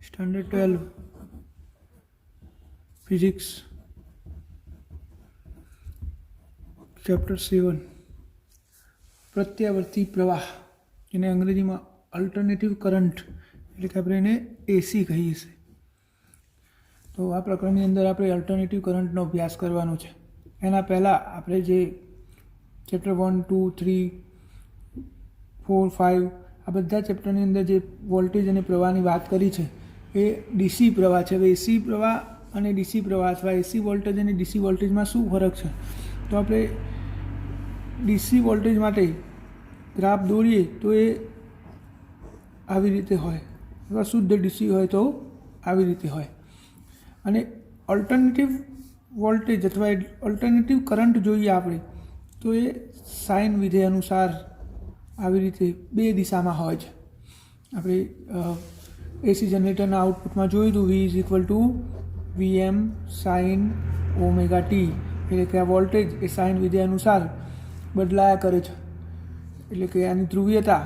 Standard 12 physics chapter 7 प्रत्यावर्ती प्रवाह जेने अंग्रेजी में अल्टरनेटिव करंट એટલે કે આપણે એને એસી કહીએ છીએ। તો આ પ્રકરણની અંદર આપણે અલ્ટરનેટિવ કરંટનો અભ્યાસ કરવાનો છે। એના પહેલાં આપણે જે ચેપ્ટર 1, 2, 3, 4, 5 આ બધા ચેપ્ટરની અંદર જે વોલ્ટેજ અને પ્રવાહની વાત કરી છે એ ડીસી પ્રવાહ છે। હવે એસી પ્રવાહ અને ડીસી પ્રવાહ અથવા એસી વોલ્ટેજ અને ડીસી વોલ્ટેજમાં શું ફરક છે? તો આપણે ડીસી વોલ્ટેજ માટે ગ્રાફ દોરીએ તો એ આવી રીતે હોય, અથવા શુદ્ધ ડીસી હોય તો આવી રીતે હોય, અને અલ્ટરનેટિવ વોલ્ટેજ અથવા અલ્ટરનેટિવ કરંટ જોઈએ આપણે તો એ સાઇન વિધેય અનુસાર આવી રીતે બે દિશામાં હોય છે। આપણે એસી જનરેટરના આઉટપુટમાં જોયું હતું V = VM sign omega T, એટલે કે આ વોલ્ટેજ એ સાઇન વિધેય અનુસાર બદલાયા કરે છે। એટલે કે આની ધ્રુવીયતા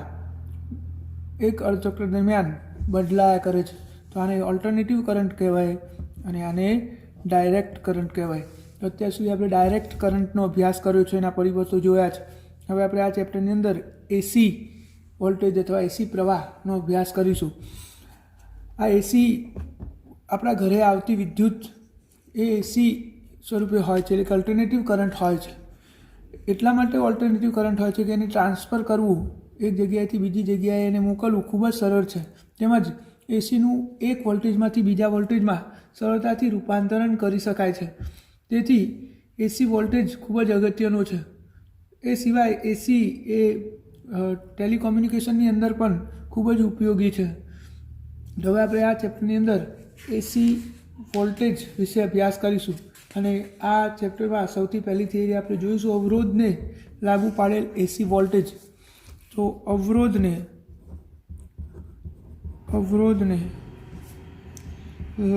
એક અર્ધચક્ર દરમિયાન બદલાયા કરે છે। તો આને ઓલ્ટરનેટિવ કરંટ કહેવાય અને આને ડાયરેક્ટ કરંટ કહેવાય। તો અત્યાર સુધી આપણે ડાયરેક્ટ કરંટનો અભ્યાસ કર્યો છે, એના પરિબળો જોયા છે। હવે આપણે આ ચેપ્ટરની અંદર એસી વોલ્ટેજ અથવા એસી પ્રવાહનો અભ્યાસ કરીશું। આ એસી આપણા ઘરે આવતી વિદ્યુત એ એસી સ્વરૂપે હોય છે, એટલે કે અલ્ટરનેટિવ કરંટ હોય છે। એટલા માટે ઓલ્ટરનેટિવ કરંટ હોય છે કે એને ટ્રાન્સફર કરવું, એક જગ્યાએથી બીજી જગ્યાએ એને મોકલવું ખૂબ જ સરળ છે। તેમજ એસીનું એક વોલ્ટેજમાંથી બીજા વોલ્ટેજમાં સરળતાથી રૂપાંતરણ કરી શકાય છે। તેથી એસી વોલ્ટેજ ખૂબ જ અગત્યનો છે। એ સિવાય એસી એ ટેલિકોમ્યુનિકેશનની અંદર પણ ખૂબ જ ઉપયોગી છે। હવે આપણે આ ચેપ્ટરની અંદર એસી વોલ્ટેજ વિશે અભ્યાસ કરીશું, અને આ ચેપ્ટરમાં સૌથી પહેલી થિયરી આપણે જોઈશું અવરોધને લાગુ પાડેલ એસી વોલ્ટેજ। તો અવરોધને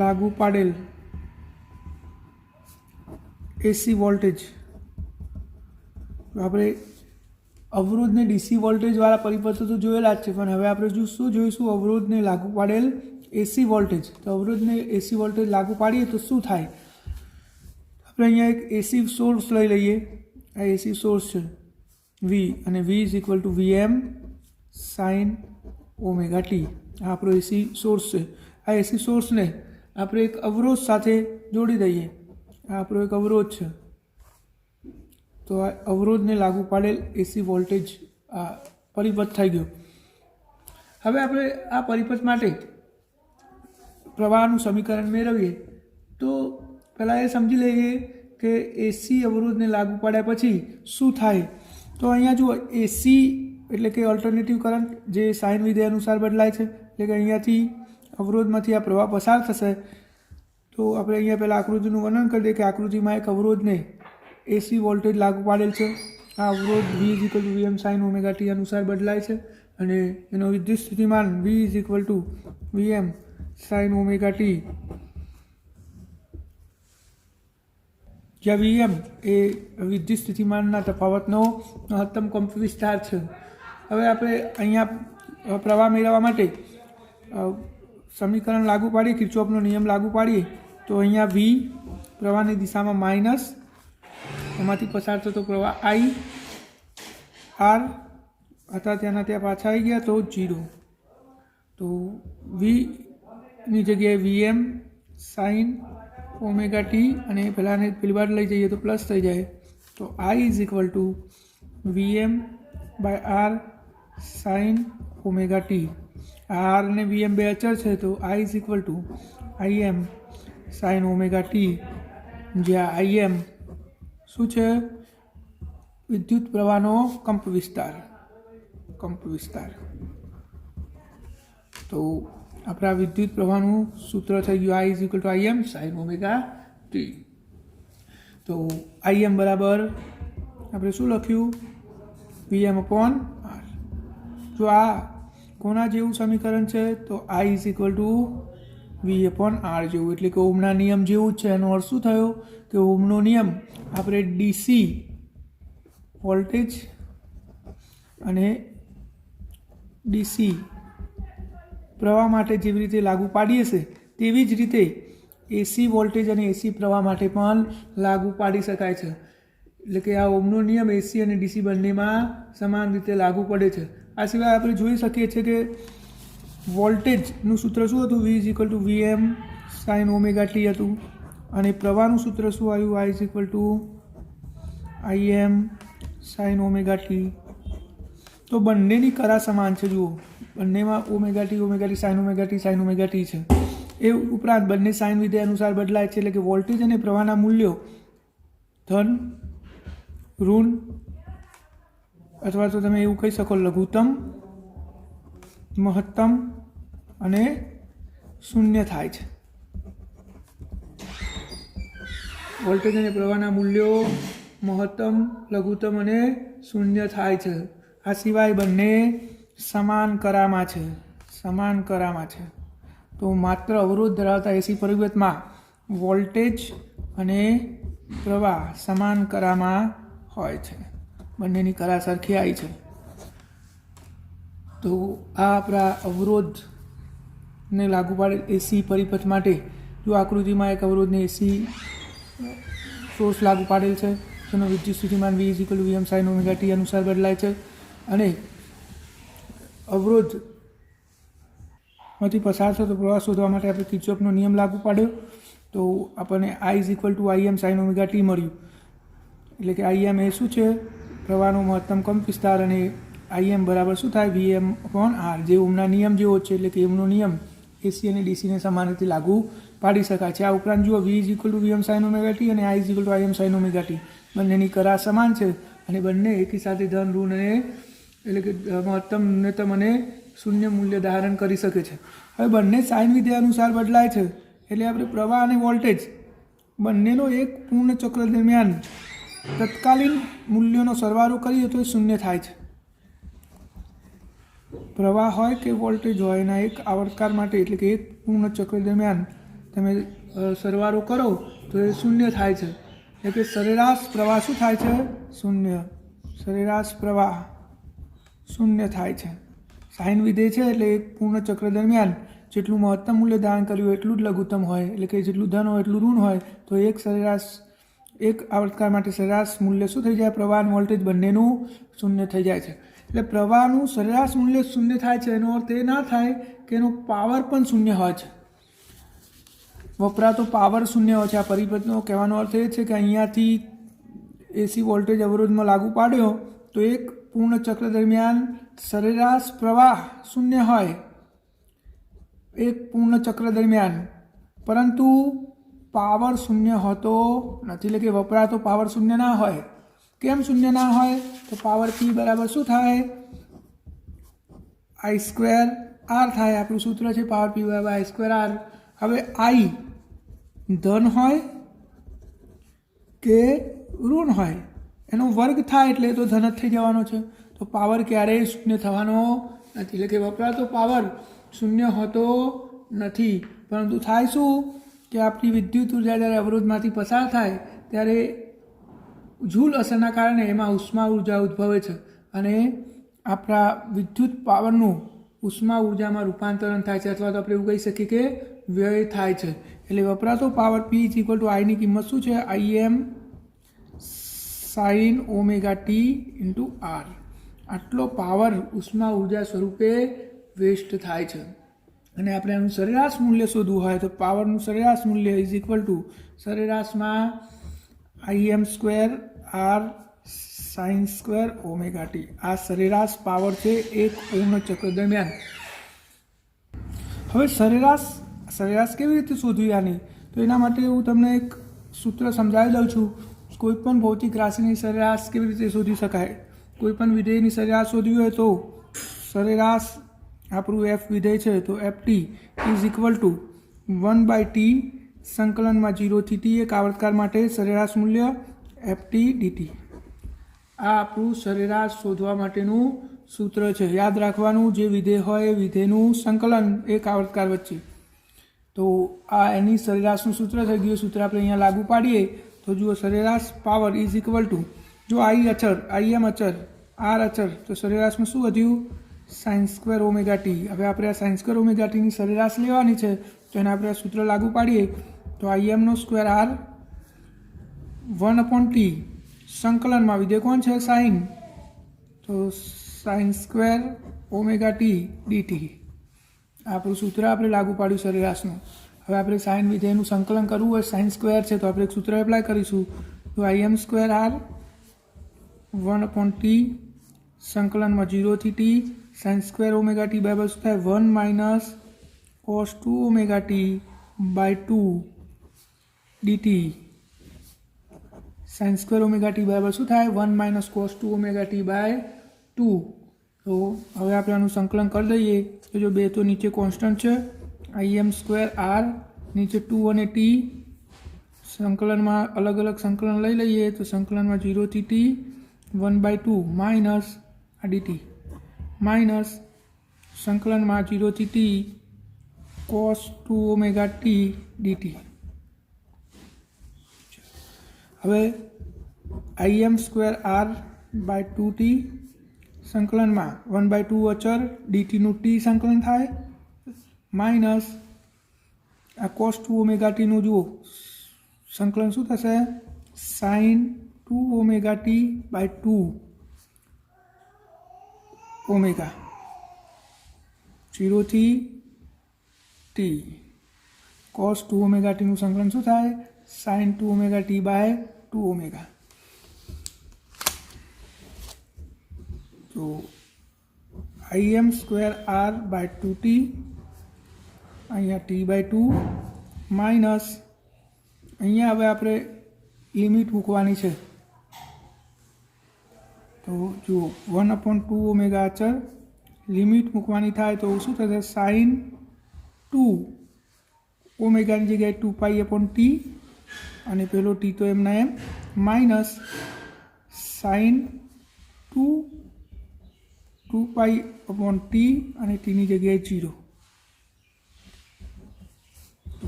લાગુ પાડેલ એસી વોલ્ટેજ, આપણે અવરોધને ડીસી વોલ્ટેજવાળા પરિપથો તો જોયેલા જ છે, પણ હવે આપણે શું જોઈશું? અવરોધને લાગુ પાડેલ એસી વોલ્ટેજ। તો અવરોધને એસી વોલ્ટેજ લાગુ પાડીએ તો શું થાય? આપણે અહીંયા એક એસી સોર્સ લઈ લઈએ। આ એસી સોર્સ છે V, અને V = VM sign omega t, આ આપણો એસી સોર્સ છે। આ એસી સોર્સને આપણે એક અવરોધ સાથે જોડી દઈએ। આ આપણો એક અવરોધ છે, તો આ અવરોધને લાગુ પાડેલ એસી વોલ્ટેજ આ પરિપથ થઈ ગયો। હવે આપણે આ પરિપથ માટે પ્રવાહનું સમીકરણ મેળવીએ તો પહેલાં એ સમજી લઈએ કે એસી અવરોધને લાગુ પાડ્યા પછી શું થાય। તો અહીંયા જુઓ, એસી એટલે કે ઓલ્ટરનેટિવ કરંટ જે સાઇન વિધેય અનુસાર બદલાય છે, એટલે કે અહીંયાથી અવરોધમાંથી આ પ્રવાહ પસાર થશે। તો આપણે અહીંયા પહેલાં આકૃતિનું વર્ણન કરી દઈએ કે આકૃતિમાં એક અવરોધને એસી વોલ્ટેજ લાગુ પાડેલ છે। આ અવરોધ V = VM sign omega T અનુસાર બદલાય છે, અને એનો વિદ્યુત સ્થિતિમાન V = VM sign omega T, જ્યાં VM એ વિદ્યુત સ્થિતિમાનના તફાવતનો મહત્તમ કંપવિસ્તાર છે। હવે આપણે અહીંયા પ્રવાહ મેળવવા માટે સમીકરણ લાગુ પાડીએ, કિર્ચોફનો નિયમ લાગુ પાડીએ તો અહીંયા V પ્રવાહની દિશામાં માઇનસ, એમાંથી પસાર થતો પ્રવાહ I, R હતા ત્યાંના ત્યાં પાછા આવી ગયા તો 0। તો Vની જગ્યાએ VM સાઇન ઓમેગા ટી, અને પહેલાંને પેલી બાર લઈ જઈએ તો પ્લસ થઈ જાય। તો I = VM/R sign omega T. R અને VM બે અચળ છે, તો I = IM sine omega T, જ્યાં IM શું છે? વિદ્યુત પ્રવાહનો કંપવિસ્તાર। તો આપણા વિદ્યુત પ્રવાહનું સૂત્ર થઈ ગયું I = IM sine omega T. તો IM બરાબર આપણે શું લખ્યું? VM/R। જો આ કોના જેવું સમીકરણ છે? તો I = V/R જેવું, એટલે કે ઓહમના નિયમ જેવું જ છે। એનો અર્થ શું થયો કે ઓહમનો નિયમ આપણે ડીસી વોલ્ટેજ અને ડીસી પ્રવાહ માટે જેવી રીતે લાગુ પાડીએ છીએ તેવી જ રીતે એસી વોલ્ટેજ અને એસી પ્રવાહ માટે પણ લાગુ પાડી શકાય છે. એટલે કે આ ઓહમનો નિયમ એસી અને ડીસી બંનેમાં સમાન રીતે લાગુ પડે છે. આ સિવાય આપણે જોઈ શકીએ છીએ કે વોલ્ટેજનું સૂત્ર શું હતું? V is equal two VM sign omega T હતું. અને પ્રવાહનું સૂત્ર શું આવ્યું? I is equal two IM sine omega T. તો બંનેની કરા સમાન છે. જુઓ, બંનેમાં omega T sign omega T છે. એ ઉપરાંત બંને સાઇન વિધેય અનુસાર બદલાય છે. એટલે કે વોલ્ટેજ અને પ્રવાહના મૂલ્યો ધન, ઋણ અથવા તો તમે એવું કહી શકો લઘુત્તમ, મહત્તમ અને શૂન્ય થાય છે. વોલ્ટેજ અને પ્રવાહના મૂલ્યો મહત્તમ, લઘુત્તમ અને શૂન્ય થાય છે. આ સિવાય બંને સમાન કરામાં છે. તો માત્ર અવરોધ ધરાવતા એસી પરિબળમાં વોલ્ટેજ અને પ્રવાહ સમાન કરામાં હોય છે. બંનેની કરા સરખી આવી છે. તો આ આપણા અવરોધને લાગુ પાડે એસી પરિપથ માટે જો આકૃતિમાં એક અવરોધને એસી સોર્સ લાગુ પાડેલ છે, જેનો વિદ્યુત સ્થિતિમાન V is equal two VM sign omega T અનુસાર બદલાય છે. અને અવરોધમાંથી પસાર થતો પ્રવાહ શોધવા માટે આપણે કિર્ચોફનો નિયમ લાગુ પાડ્યો. તો આપણને I is equal two IM sine omega T મળ્યું. એટલે કે IM એ શું છે? પ્રવાહનો મહત્તમ કંપ વિસ્તાર. અને IM બરાબર શું થાય? VM અપોન R, જે ઓહમના નિયમ જેવો છે. એટલે કે ઓહમનો નિયમ એસી અને ડીસીને સમાન રીતે લાગુ પાડી શકાય છે. આ ઉપરાંત જુઓ, V is equal two VM sign omega T અને I is equal two IM sine omega T બંનેની કરા સમાન છે. અને બંને એકી સાથે ધન, ઋણ અને એટલે કે મહત્તમ, ન્યૂનતમ અને શૂન્ય મૂલ્ય ધારણ કરી શકે છે. હવે બંને સાઇન વિધેય અનુસાર બદલાય છે. એટલે આપણે પ્રવાહ અને વોલ્ટેજ બંનેનો એક પૂર્ણ ચક્ર દરમિયાન તત્કાલીન મૂલ્યોનો સરવાળો કરીએ તો એ શૂન્ય થાય છે. પ્રવાહ હોય કે વોલ્ટેજ હોય, એના એક આવર્તકાળ માટે એટલે કે એક પૂર્ણ ચક્ર દરમિયાન તમે સરવાળો કરો તો એ શૂન્ય થાય છે. એટલે કે સરેરાશ પ્રવાહ શું થાય છે? શૂન્ય. સરેરાશ પ્રવાહ શૂન્ય થાય છે. સાઇન વિધેય છે એટલે એક પૂર્ણ ચક્ર દરમિયાન જેટલું મહત્તમ મૂલ્ય ધારણ કર્યું એટલું જ લઘુત્તમ હોય. એટલે કે જેટલું ધન હોય એટલું ઋણ હોય. તો એક આવર્તકાળ માટે સરેરાશ મૂલ્ય શું થઈ જાય? પ્રવાહ અને વોલ્ટેજ બંનેનું શૂન્ય થઈ જાય છે. એટલે પ્રવાહનું સરેરાશ મૂલ્ય શૂન્ય થાય છે. એનો અર્થ એ ના થાય કે એનો પાવર પણ શૂન્ય હોય છે, વપરાતો પાવર શૂન્ય હોય છે. આ પરિપથનો કહેવાનો અર્થ એ છે કે અહીંયાથી એસી વોલ્ટેજ અવરોધમાં લાગુ પાડ્યો તો એક પૂર્ણ ચક્ર દરમિયાન સરેરાશ પ્રવાહ શૂન્ય હોય એક પૂર્ણ ચક્ર દરમિયાન, પરંતુ પાવર શૂન્ય હોતો નથી. એટલે કે વપરાતો પાવર શૂન્ય ના હોય. કેમ શૂન્ય ના હોય? તો પાવર P બરાબર શું થાય? I સ્ક્વેર R થાય. આપણું સૂત્ર છે પાવર P બરાબર I સ્ક્વેર R. હવે I ધન હોય કે ઋણ હોય, એનો વર્ગ થાય એટલે તો ધન જ થઈ જવાનો છે. તો પાવર ક્યારેય શૂન્ય થવાનો નથી. એટલે કે વપરાતો પાવર શૂન્ય હોતો નથી. પરંતુ થાય શું કે આપણી વિદ્યુત ઉર્જા જ્યારે અવરોધમાંથી પસાર થાય ત્યારે જૂલ અસરના કારણે એમાં ઉષ્મા ઉર્જા ઉદ્ભવે છે. અને આપણા વિદ્યુત પાવરનું ઉષ્મા ઉર્જામાં રૂપાંતરણ થાય છે. અથવા તો આપણે એવું કહી શકીએ કે વ્યય થાય છે. એટલે વપરાતો power P is equal to આઈની કિંમત શું છે? IM sine omega t into R. આટલો પાવર ઉષ્મા ઉર્જા સ્વરૂપે વેસ્ટ થાય છે. અને આપણે એનું સરેરાશ મૂલ્ય શોધવું હોય તો પાવરનું સરેરાશ મૂલ્ય ઇઝ ઇક્વલ ટુ સરેરાશમાં IM square R sine square omega t. આ સરેરાશ પાવર છે એક પૂર્ણ ચક્ર દરમિયાન. હવે સરેરાશ કેવી રીતે શોધવી આની? તો એના માટે હું તમને એક સૂત્ર સમજાવી દઉં છું. કોઈ પણ ભૌતિક રાશિની સરેરાશ કેવી રીતે શોધી શકાય? કોઈ પણ વિધેયની સરેરાશ શોધવી હોય તો સરેરાશ આપણું F વિધેય છે તો FT is equal two 1/T સંકલનમાં 0 થી T એક આવર્તકાળ માટે સરેરાશ મૂલ્ય FT DT. આ આપણું સરેરાશ શોધવા માટેનું સૂત્ર છે. યાદ રાખવાનું, જે વિધેય હોય એ વિધેયનું સંકલન એક આવર્તકાળ વચ્ચે. તો આ એની સરેરાશનું સૂત્ર થઈ ગયું. સૂત્ર આપણે અહીંયા લાગુ પાડીએ તો જુઓ, સરેરાશ પાવર ઇઝ ઇક્વલ ટુ, જો I અચર, IM અચર, R અચર, તો સરેરાશમાં શું વધ્યું? Sign square omega T. હવે આપણે આ સાઇન સ્ક્વેર ઓમેગા ટીની સરેરાશ લેવાની છે, તો એને આપણે આ સૂત્ર લાગુ પાડીએ તો IM નો સ્ક્વેર R 1/t સંકલનમાં વિધેય કોણ છે? સાઇન. તો sign square omega T DT આપણું સૂત્ર આપણે લાગુ પાડ્યું સરેરાશનું. હવે આપણે સાઇન વિધેયનું સંકલન કરવું હોય, સાઇન સ્ક્વેર છે તો આપણે એક સૂત્ર એપ્લાય કરીશું. તો IM સ્ક્વેર R 1/t સંકલનમાં 0 થી t sine square omega t બરાબર શું થાય? 1 minus cos 2 omega t by 2 dt. Sine square omega t બરાબર શું થાય? 1 minus cos 2 omega t by 2. તો હવે આપણે આનું સંકલન કરી દઈએ તો જો 2 તો નીચે કોન્સ્ટન્ટ છે, IM સ્ક્વેર R નીચે 2 અને t સંકલનમાં અલગ અલગ સંકલન લઈ લઈએ તો સંકલનમાં 0 થી t 1/2 માઇનસ આ dt માઇનસ સંકલનમાં 0 થી t cos 2 omega t dt. હવે IM square R by 2t સંકલનમાં 1/2 અચર ડીટીનું ટી સંકલન થાય માઇનસ આ cos 2 ઓમેગા ટીનું જુઓ સંકલન શું થશે? Sine 2 omega t by 2 omega 0 થી t cos 2 ઓમેગા ટીનું સંકલન શું થાય? Sine 2 omega t by 2 omega. તો IM square R by 2t અહીંયા t બાય 2 માઇનસ અહીંયા હવે આપણે લિમિટ મૂકવાની છે. તો જુઓ 1/2 ઓમેગા અચર લિમિટ મૂકવાની થાય તો શું થશે? સાઇન 2 ઓમેગાની જગ્યાએ 2π/t અને પેલો t તો એમના એમ માઇનસ સાઇન 2π/t અને tની જગ્યાએ 0. તો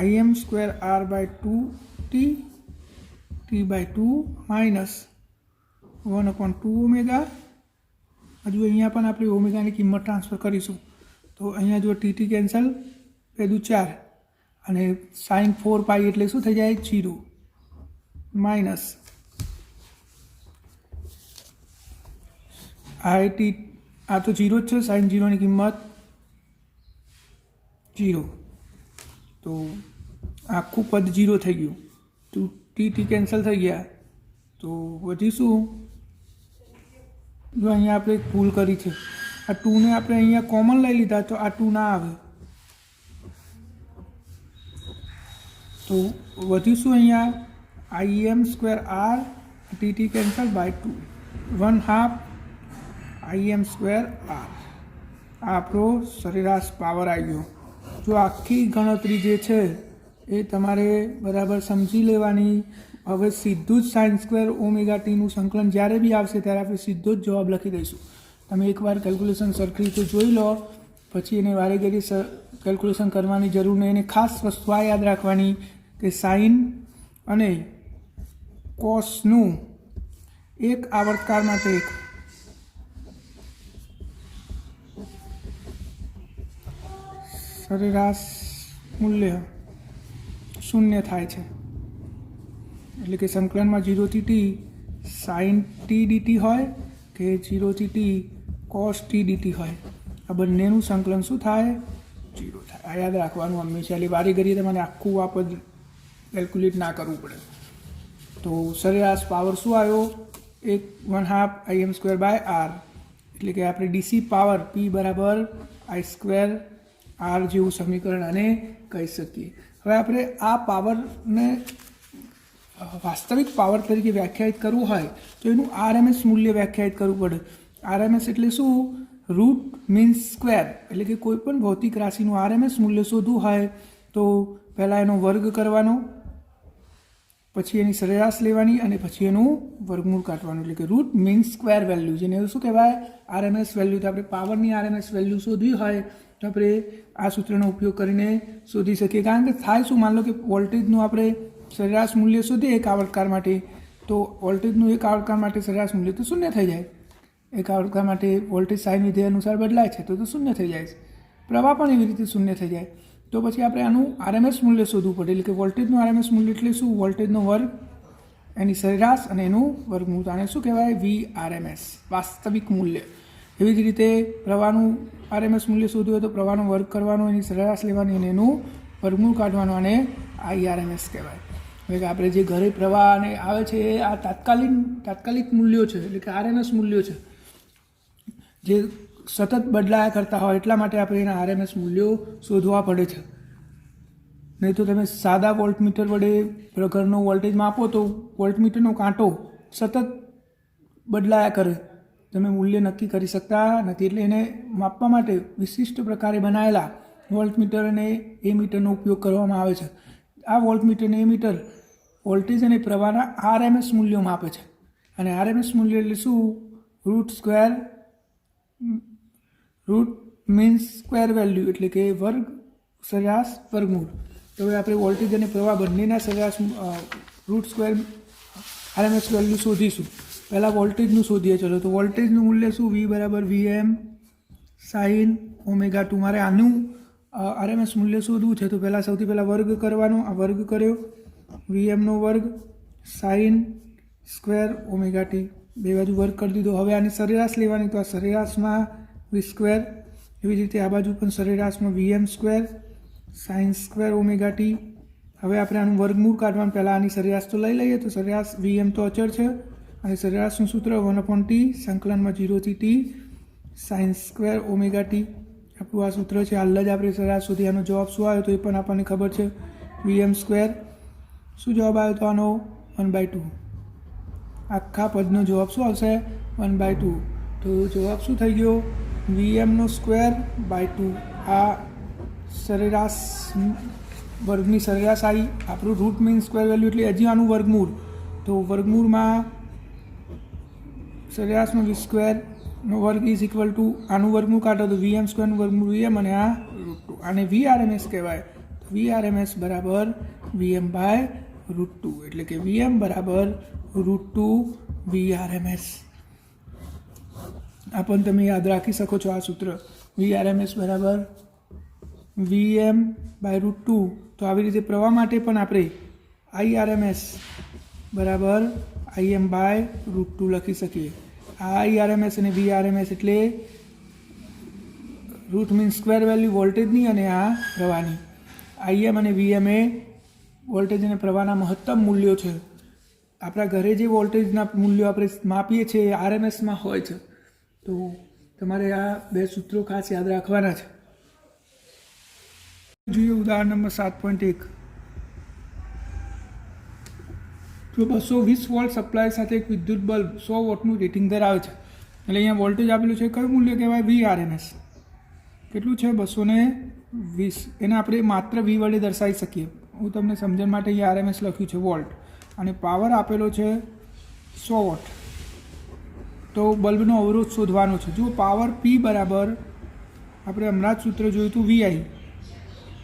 IM square R by 2t t by 2 minus 1/2 omega. હજુ અહીંયા પણ આપણે ઓમેગાની કિંમત ટ્રાન્સફર કરીશું તો અહીંયા જો tt કેન્સલ 2 4 અને સાઇન 4π એટલે શું થઈ જાય? 0 માઇનસ આ તો 0 જ છે, સાઇન 0ની કિંમત 0. તો આખું પદ 0 થઈ ગયું. તો tt કેન્સલ થઈ ગયા તો વધી શું? જો અહીંયા આપણે એક ભૂલ કરી છે, આ 2ને આપણે અહીંયા કોમન લઈ લીધા તો આ 2 ના આવે તો વધીશું અહીંયા IM square R tt cancel by 2 1/2 IM square R. આ આપણો સરેરાશ પાવર આવી ગયો. જો આખી ગણતરી જે છે એ તમારે બરાબર સમજી લેવાની. હવે સીધું જ સાઇન સ્ક્વેર ઓમેગા ટીનું સંકલન જ્યારે બી આવશે ત્યારે આપણે સીધો જ જવાબ લખી દઈશું. તમે એકવાર કેલ્ક્યુલેશન સરખી રીતે જોઈ લો પછી એને વારે ઘડી કેલ્ક્યુલેશન કરવાની જરૂર નહીં. એને ખાસ વસ્તુ આ યાદ રાખવાની કે સાઇન અને કોસનું એક આવર્તકાળ માટે એક સરેરાશ મૂલ્ય 0 થાય છે. એટલે કે સંકલનમાં 0 થી t સાઇન t dt હોય કે 0 થી t cos t dt હોય. આ બંનેનું સંકલન શું થાય? 0 થાય. આ યાદ રાખવાનું હંમેશા. એટલે વારી ઘડીએ તમારે આખું આ પદ કેલ્ક્યુલેટ ના કરવું પડે. તો સરેરાશ પાવર શું આવ્યો? 1/2 IM સ્ક્વેર બાય R. એટલે કે આપણે ડીસી પાવર P બરાબર I² R જેવું સમીકરણ આને કહી શકીએ. હવે આપણે આ પાવરને વાસ્તવિક પાવર તરીકે વ્યાખ્યાયિત કરવું હોય તો એનું RMS મૂલ્ય વ્યાખ્યાયિત કરવું પડે. RMS એટલે શું? Root means square. એટલે કે કોઈ પણ ભૌતિક રાશિનું RMS મૂલ્ય શોધવું હોય તો પહેલાં એનો વર્ગ કરવાનો, પછી એની સરેરાશ લેવાની અને પછી એનું વર્ગમૂળ કાઢવાનું. એટલે કે રૂટ મીન્સ સ્ક્વેર વેલ્યુ, જેને શું કહેવાય? RMS value. તો આપણે પાવરની RMS વેલ્યુ શોધવી હોય તો આપણે આ સૂત્રનો ઉપયોગ કરીને શોધી શકીએ. કારણ કે થાય શું, માન લો કે વોલ્ટેજનું આપણે સરેરાશ મૂલ્ય શોધીએ એક આવર્તકાળ માટે, તો વોલ્ટેજનું એક આવર્તકાળ માટે સરેરાશ મૂલ્ય તો 0 થઈ જાય. એક આવર્તકાળ માટે વોલ્ટેજ સાઇન વિધેય અનુસાર બદલાય છે તો શૂન્ય થઈ જાય છે. પ્રવાહ પણ એવી રીતે શૂન્ય થઈ જાય. તો પછી આપણે આનું આરએમએસ મૂલ્ય શોધવું પડે. એટલે કે વોલ્ટેજનું આરએમએસ મૂલ્ય એટલે શું? વોલ્ટેજનો વર્ગ, એની સરેરાશ અને એનું વર્ગમૂળ. આને શું કહેવાય? VRMS, વાસ્તવિક મૂલ્ય. એવી જ રીતે પ્રવાહનું આરએમએસ મૂલ્ય શોધવું હોય તો પ્રવાહનો વર્ગ કરવાનો, એની સરેરાશ લેવાની અને એનું વર્ગમૂળ કાઢવાનું, અને IRMS કહેવાય. એટલે કે આપણે જે ઘરે પ્રવાહ અને આવે છે એ આ તાત્કાલિક મૂલ્યો છે, એટલે કે આરએમએસ મૂલ્યો છે, જે સતત બદલાયા કરતા હોય. એટલા માટે આપણે એના આરએમએસ મૂલ્યો શોધવા પડે છે. નહીં તો તમે સાદા વોલ્ટમીટર વડે ઘરનો વોલ્ટેજ માપો તો વોલ્ટમીટરનો કાંટો સતત બદલાયા કરે, તમે મૂલ્ય નક્કી કરી શકતા નથી. એટલે એને માપવા માટે વિશિષ્ટ પ્રકારે બનાવેલા વોલ્ટમીટર અને એમીટરનો ઉપયોગ કરવામાં આવે છે. આ વોલ્ટમીટર અને એમીટર વોલ્ટેજ અને પ્રવાહના આરએમએસ મૂલ્યો માપે છે. અને આરએમએસ મૂલ્ય એટલે શું? રૂટ મીન સ્ક્વેર વેલ્યુ, એટલે કે વર્ગ સરેરાશ વર્ગમૂળ. તો હવે આપણે વોલ્ટેજ અને પ્રવાહ બંનેના સરેરાશ રૂટ સ્ક્વેર આરએમએસ વેલ્યુ શોધીશું. પહેલાં વોલ્ટેજનું શોધીએ. ચલો, તો વોલ્ટેજનું મૂલ્ય શું? V = Vm sin ω2. મારે આનું આરએમએસ મૂલ્ય શોધવું છે. તો સૌથી પહેલાં વર્ગ કરવાનો. આ વર્ગ કર્યો, Vmનો વર્ગ sin સ્ક્વેર ω t, બે બાજુ વર્ગ કરી દીધો. હવે આની સરેરાશ લેવાની. તો આ સરેરાશમાં V સ્ક્વેર, એવી જ રીતે આ બાજુ પણ સરેરાશમાં Vm square sin square ω t. હવે આપણે આનું વર્ગમૂળ કાઢવાનું. પહેલાં આની સરેરાશ તો લઈ લઈએ. તો સરેરાશ Vm તો અચળ છે, અને સરેરાશનું સૂત્ર 1/t સંકલનમાં 0 થી t sin સ્ક્વેર ω t. આપણું આ સૂત્ર છે. હાલ જ આપણે સરેરાશ શોધી. આનો જવાબ શું આવ્યો તો એ પણ આપણને ખબર છે. Vm સ્ક્વેર, શું જવાબ આવ્યો તો આનો? 1/2. આખા પદનો જવાબ શું આવશે? 1/2. તો જવાબ શું થઈ ગયો? Vmનો સ્ક્વેર બાય 2. આ સરેરાશ વર્ગની સરેરાશ આવી. આપણું રૂટ મીન સ્ક્વેર વેલ્યુ એટલે હજી આનું વર્ગમૂળ. તો વર્ગમૂળમાં સરેરાશમાં V સ્ક્વેરનો વર્ગ ઇઝ ઇક્વલ ટુ આનું વર્ગમૂળ કાઢો તો Vm સ્ક્વેરનું વર્ગમૂળ Vm, અને આ √2. આને VRMS કહેવાય. VRMS બરાબર Vm/√2, એટલે કે Vm બરાબર √2 VRMS. આ પણ તમે યાદ રાખી શકો છો. આ સૂત્ર VRMS બરાબર Vm/√2. તો આવી રીતે પ્રવાહ માટે પણ આપણે IRMS બરાબર Im/√2 લખી શકીએ. આ IRMS અને VRMS એટલે રૂટ મીન સ્ક્વેર વેલ્યુ વોલ્ટેજની અને આ પ્રવાહની. Im અને Vm એ વોલ્ટેજ અને પ્રવાહના મહત્તમ મૂલ્યો છે. આપણા ઘરે જે વોલ્ટેજના મૂલ્યો આપણે માપીએ છીએ એ આરએમએસમાં હોય છે. તો તમારે આ બે સૂત્રો ખાસ યાદ રાખવાના છે. જોઈએ ઉદાહરણ નંબર 7.1. જો 220 વોલ્ટ સપ્લાય સાથે એક વિદ્યુત બલ્બ 100 વોટનું રેટિંગ ધરાવે છે. એટલે અહીંયા વોલ્ટેજ આપેલું છે. કયું મૂલ્ય કહેવાય? VRMS. કેટલું છે? 220. એને આપણે માત્ર V વડે દર્શાવી શકીએ. હું તમને સમજણ માટે અહીંયા આરએમએસ લખ્યું છે વોલ્ટ. અને પાવર આપેલો છે 100 વોટ. તો બલ્બનો અવરોધ શોધવાનો છે. જો પાવર P બરાબર આપણે હમણાં જ સૂત્ર જોયું હતું VI.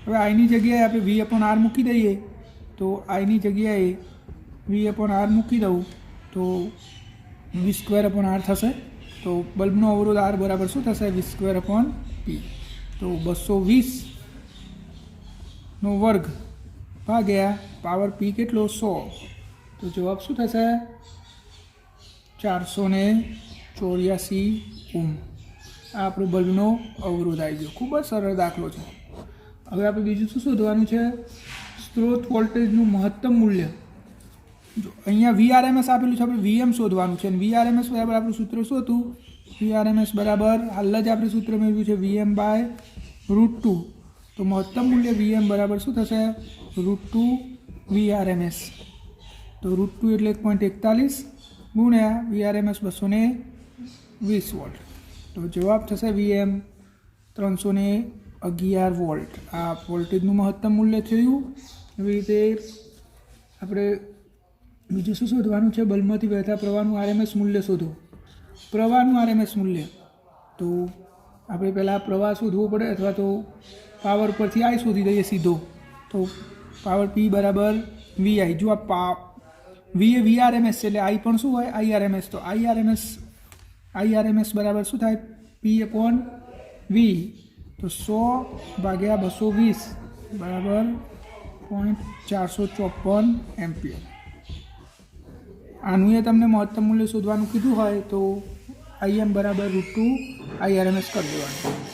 હવે આઈની જગ્યાએ આપણે V/R મૂકી દઈએ. તો આઈની જગ્યાએ V/R મૂકી દઉં તો V²/R થશે. તો બલ્બનો અવરોધ R બરાબર શું થશે? V²/P. તો 220નો વર્ગ ભાગ્યા પાવર P કેટલો? 100. તો જવાબ શું થશે? 484 ઓહ્મ. આ આપણો બલ્બનો અવરોધ આવી ગયો. ખૂબ જ સરળ દાખલો છે. હવે આપણે બીજું શું શોધવાનું છે? સ્ત્રોત વોલ્ટેજનું મહત્તમ મૂલ્ય. જો અહીંયા VRMS આપેલું છે, આપણે VM શોધવાનું છે. અને VRMS બરાબર આપણું સૂત્ર શું હતું? VRMS બરાબર હાલ જ આપણે સૂત્ર મેળવ્યું છે Vm/√2. તો મહત્તમ મૂલ્ય Vm બરાબર શું થશે? √2 VRMS. તો √2 એટલે 1.41 ગુણ્યા VRMS 220 વોલ્ટ. તો જવાબ થશે Vm 311 વોલ્ટ. આ વોલ્ટેજનું મહત્તમ મૂલ્ય થયું. એવી રીતે આપણે બીજું શું શોધવાનું છે? બલ્બમાંથી વહેતા પ્રવાહનું આરએમએસ મૂલ્ય શોધો. પ્રવાહનું આરએમએસ મૂલ્ય. તો આપણે પહેલાં પ્રવાહ શોધવો પડે, અથવા તો પાવર પરથી I શોધી દઈએ સીધો. તો પાવર P બરાબર VI. જો આ V એ VRMS છે એટલે I પણ શું હોય? IRMS. તો IRMS IRMS બરાબર શું થાય? P/V. તો 100/220 બરાબર 0.454 એમ્પિયર. આનું એ તમને મહત્તમ મૂલ્ય શોધવાનું કીધું હોય તો IM બરાબર √2 IRMS કરી દેવાનું.